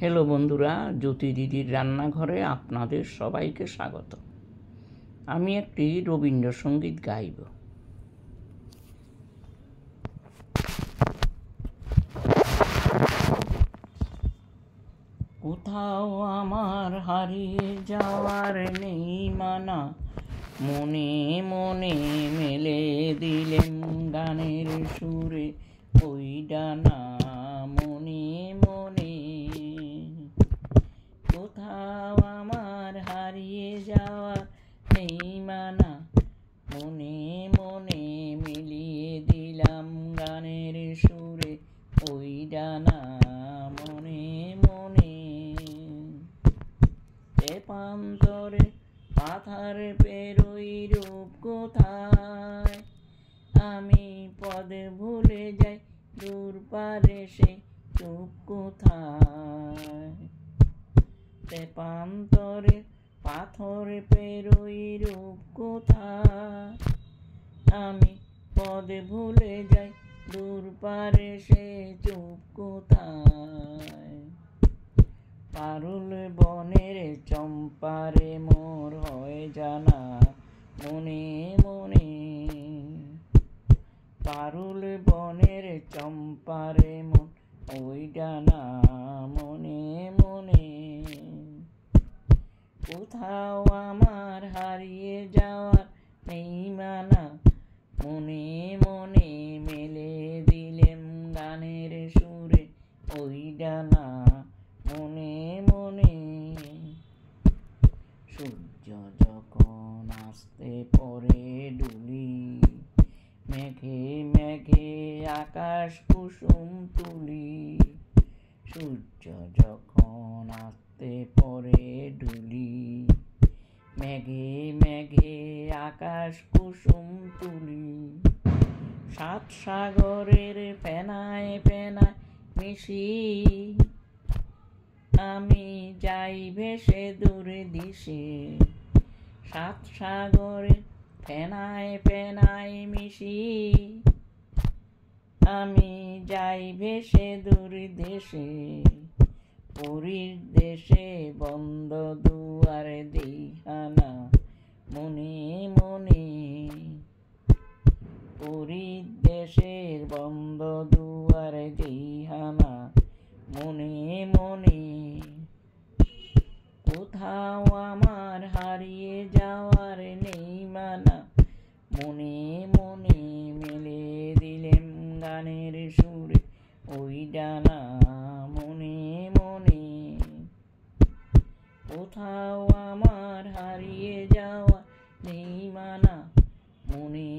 Hello বন্ধুরা, জ্যোতি দিদির রান্নাঘরে আপনাদের সবাইকে স্বাগত। আমি একটি রবীন্দ্রসঙ্গীত গাইব। কোথাও আমার হারিয়ে যাওয়ার নেই মানা, মনে মনে মেলে দিলেন গানের সুরে ওই ডানা। মনে মনে কোথাও আমার হারিয়ে যাওয়ার নেই মানা, মনে মনে মিলিয়ে দিলাম গানের সুরে ওই ডানা। মনে মনে তেপান্তরে পাথার পেরোই রূপ কোথায়, আমি পদে ভুলে যাই দূর পারে সে চুপ কোথায়। তেপান্তরে পাথর পেরোই রূপ কোথায়, আমি পদে ভুলে যাই দূর পারে সে চুপ কোথায়। পারুল বনের চম্পারে মোর হয় জানা, মনে মনে পারুল বনের চম্পারে মোর ওই ডানা। মনে মনে কোথাও আমার হারিয়ে যাওয়ার নেই মানা, মনে মনে মেলে দিলেন গানের সুরে ওই ডানা। মনে মনে সূর্য যখন আসতে পরে ডুলি, মেঘে মেঘে আকাশ কুসুম তুলি। সূর্য যখন আসতে পরে ডুলি, মেঘে মেঘে আকাশ কুসুম তুলি। সাত সাগরের ফেনায় ফেনায় মিশি, আমি যাই ভেসে দূরে দিশে। সাত সাগরের ফেনায় ফেনায় মিশি, আমি যাই ভেসে দূর দেশে। পুরীর দেশে বন্ধ দুয়ারে দিহানা, মনে মনে পুরীর দেশের বন্ধ দুয়ারে দিহানা। মনে মনে কোথাও আমার হারিয়ে যাওয়ার নেই মানা, মনে মনে মেলে দিলেন গানের সুরে ওই ডানা। মনে মনে কোথাও আমার হারিয়ে যাওয়া নেই মানা, মনে